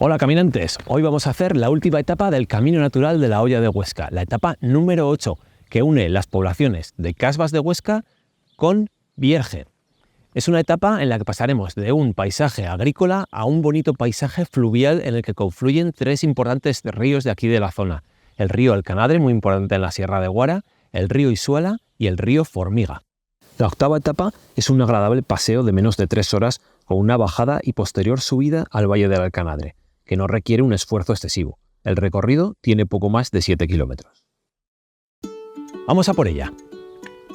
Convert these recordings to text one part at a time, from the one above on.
Hola caminantes, hoy vamos a hacer la última etapa del Camino Natural de la Hoya de Huesca, la etapa número 8, que une las poblaciones de Casbas de Huesca con Bierge. Es una etapa en la que pasaremos de un paisaje agrícola a un bonito paisaje fluvial en el que confluyen tres importantes ríos de aquí de la zona. El río Alcanadre, muy importante en la Sierra de Guara, el río Isuela y el río Formiga. La octava etapa es un agradable paseo de menos de 3 horas con una bajada y posterior subida al Valle del Alcanadre, que no requiere un esfuerzo excesivo. El recorrido tiene poco más de 7 kilómetros. Vamos a por ella.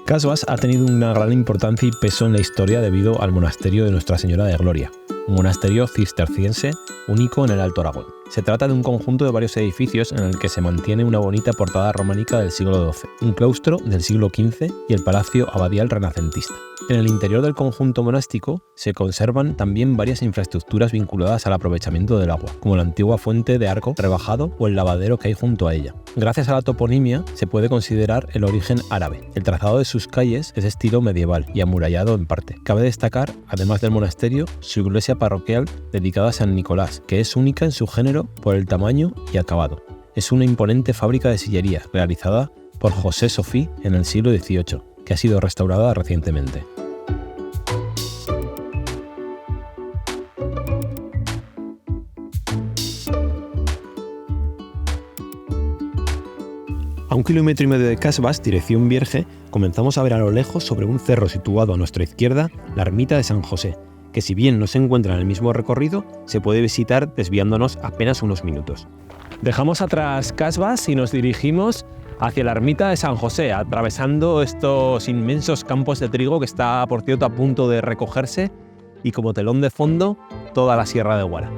Casbas ha tenido una gran importancia y peso en la historia debido al monasterio de Nuestra Señora de Gloria, un monasterio cisterciense único en el Alto Aragón. Se trata de un conjunto de varios edificios en el que se mantiene una bonita portada románica del siglo XII, un claustro del siglo XV y el palacio abadial renacentista. En el interior del conjunto monástico se conservan también varias infraestructuras vinculadas al aprovechamiento del agua, como la antigua fuente de arco rebajado o el lavadero que hay junto a ella. Gracias a la toponimia se puede considerar el origen árabe. El trazado de sus calles es de estilo medieval y amurallado en parte. Cabe destacar, además del monasterio, su iglesia parroquial dedicada a San Nicolás, que es única en su género por el tamaño y acabado. Es una imponente fábrica de sillería realizada por José Sofí en el siglo XVIII, que ha sido restaurada recientemente. A 1,5 kilómetros de Casbas, dirección Bierge, comenzamos a ver a lo lejos, sobre un cerro situado a nuestra izquierda, la ermita de San José, que si bien no se encuentra en el mismo recorrido, se puede visitar desviándonos apenas unos minutos. Dejamos atrás Casbas y nos dirigimos hacia la ermita de San José, atravesando estos inmensos campos de trigo que está, por cierto, a punto de recogerse, y como telón de fondo, toda la Sierra de Guara.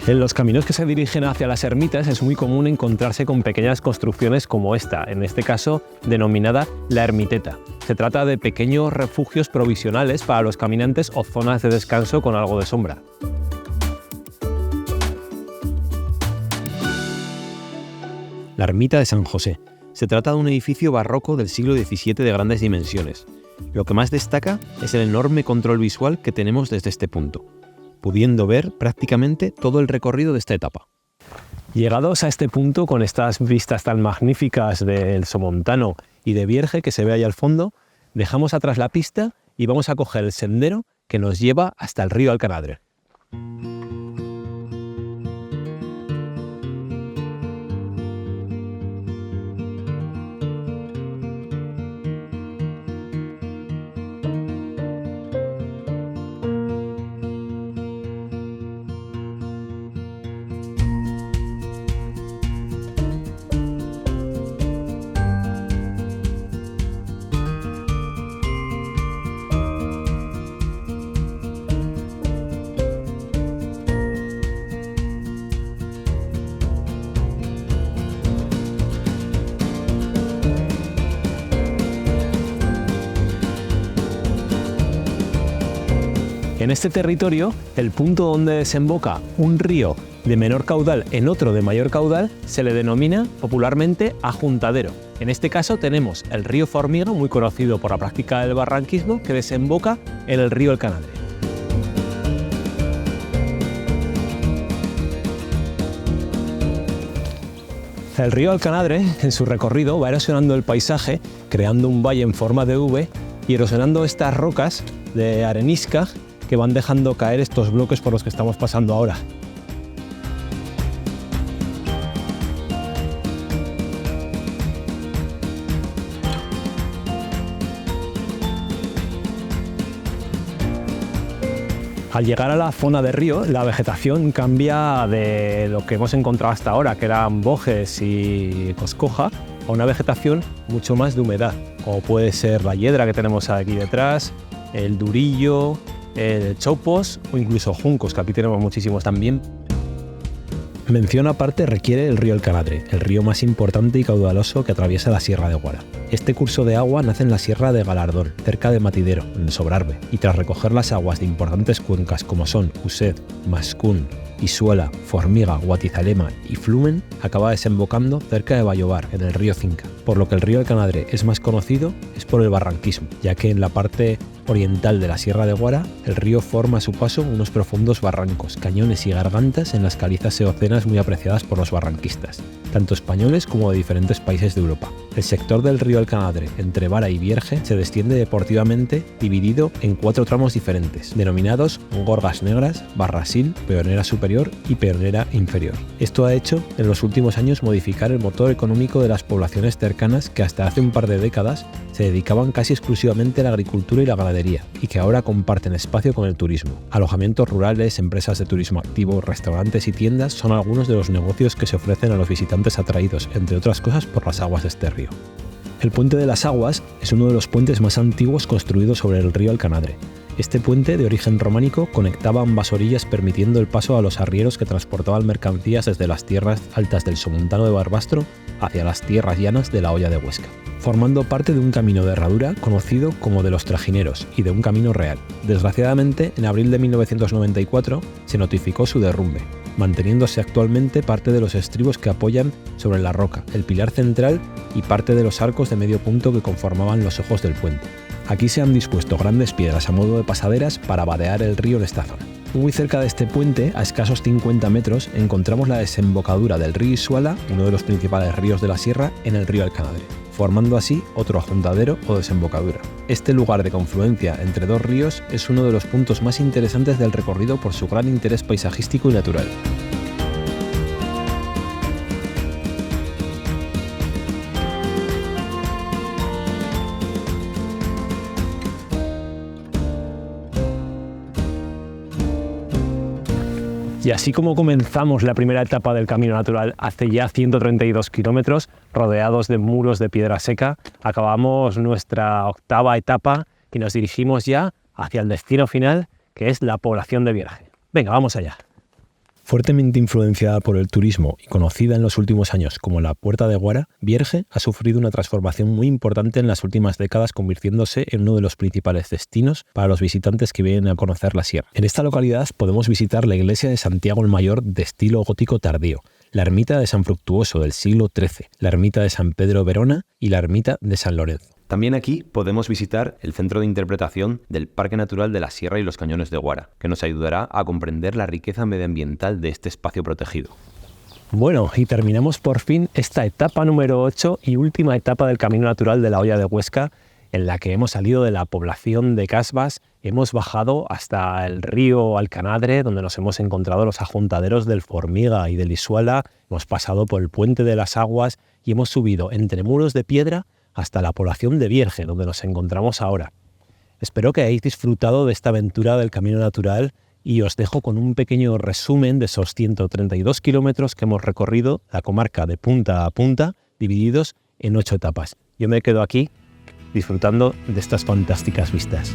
En los caminos que se dirigen hacia las ermitas es muy común encontrarse con pequeñas construcciones como esta, en este caso denominada la ermiteta. Se trata de pequeños refugios provisionales para los caminantes o zonas de descanso con algo de sombra. La ermita de San José. Se trata de un edificio barroco del siglo XVII de grandes dimensiones. Lo que más destaca es el enorme control visual que tenemos desde este punto, pudiendo ver prácticamente todo el recorrido de esta etapa. Llegados a este punto, con estas vistas tan magníficas del Somontano y de Bierge que se ve ahí al fondo, dejamos atrás la pista y vamos a coger el sendero que nos lleva hasta el río Alcanadre. En este territorio, el punto donde desemboca un río de menor caudal en otro de mayor caudal se le denomina popularmente ajuntadero. En este caso tenemos el río Formiga, muy conocido por la práctica del barranquismo, que desemboca en el río Alcanadre. El río Alcanadre, en su recorrido, va erosionando el paisaje, creando un valle en forma de V y erosionando estas rocas de arenisca que van dejando caer estos bloques por los que estamos pasando ahora. Al llegar a la zona de río, la vegetación cambia de lo que hemos encontrado hasta ahora, que eran bojes y coscoja, a una vegetación mucho más de humedad, como puede ser la hiedra que tenemos aquí detrás, el durillo, el chopos o incluso juncos, que aquí tenemos muchísimos también. Mención aparte requiere el río Alcanadre, el río más importante y caudaloso que atraviesa la Sierra de Guara. Este curso de agua nace en la Sierra de Galardón, cerca de Matidero, en el Sobrarbe, y tras recoger las aguas de importantes cuencas como son Uset, Mascún, Isuela, Formiga, Guatizalema y Flumen, acaba desembocando cerca de Vallobar, en el río Cinca. Por lo que el río Alcanadre es más conocido es por el barranquismo, ya que en la parte oriental de la Sierra de Guara el río forma a su paso unos profundos barrancos, cañones y gargantas en las calizas eocenas muy apreciadas por los barranquistas, tanto españoles como de diferentes países de Europa. El sector del río Alcanadre, entre Vara y Vierge, se desciende deportivamente dividido en 4 tramos diferentes, denominados Gorgas Negras, Barrasil, Peonera Superior y Peonera Inferior. Esto ha hecho en los últimos años modificar el motor económico de las poblaciones cercanas que hasta hace un par de décadas se dedicaban casi exclusivamente a la agricultura y la ganadería, y que ahora comparten espacio con el turismo. Alojamientos rurales, empresas de turismo activo, restaurantes y tiendas son algunos de los negocios que se ofrecen a los visitantes atraídos, entre otras cosas, por las aguas de este río. El Puente de las Aguas es uno de los puentes más antiguos construidos sobre el río Alcanadre. Este puente, de origen románico, conectaba ambas orillas permitiendo el paso a los arrieros que transportaban mercancías desde las tierras altas del Somontano de Barbastro hacia las tierras llanas de la Hoya de Huesca, formando parte de un camino de herradura conocido como de los Trajineros y de un camino real. Desgraciadamente, en abril de 1994 se notificó su derrumbe, manteniéndose actualmente parte de los estribos que apoyan sobre la roca, el pilar central y parte de los arcos de medio punto que conformaban los ojos del puente. Aquí se han dispuesto grandes piedras a modo de pasaderas para vadear el río en esta zona. Muy cerca de este puente, a escasos 50 metros, encontramos la desembocadura del río Isuala, uno de los principales ríos de la sierra, en el río Alcanadre, formando así otro ajuntadero o desembocadura. Este lugar de confluencia entre dos ríos es uno de los puntos más interesantes del recorrido por su gran interés paisajístico y natural. Y así como comenzamos la primera etapa del Camino Natural hace ya 132 kilómetros, rodeados de muros de piedra seca, acabamos nuestra octava etapa y nos dirigimos ya hacia el destino final, que es la población de Vierge. Venga, vamos allá. Fuertemente influenciada por el turismo y conocida en los últimos años como la Puerta de Guara, Vierge ha sufrido una transformación muy importante en las últimas décadas, convirtiéndose en uno de los principales destinos para los visitantes que vienen a conocer la sierra. En esta localidad podemos visitar la iglesia de Santiago el Mayor de estilo gótico tardío, la ermita de San Fructuoso del siglo XIII, la ermita de San Pedro Verona y la ermita de San Lorenzo. También aquí podemos visitar el centro de interpretación del Parque Natural de la Sierra y los Cañones de Guara, que nos ayudará a comprender la riqueza medioambiental de este espacio protegido. Bueno, y terminamos por fin esta etapa número 8 y última etapa del Camino Natural de la Hoya de Huesca, en la que hemos salido de la población de Casbas, hemos bajado hasta el río Alcanadre, donde nos hemos encontrado los ajuntaderos del Formiga y del Isuala, hemos pasado por el Puente de las Aguas y hemos subido entre muros de piedra hasta la población de Vierge, donde nos encontramos ahora. Espero que hayáis disfrutado de esta aventura del Camino Natural y os dejo con un pequeño resumen de esos 132 kilómetros que hemos recorrido la comarca de punta a punta, divididos en 8 etapas. Yo me quedo aquí disfrutando de estas fantásticas vistas.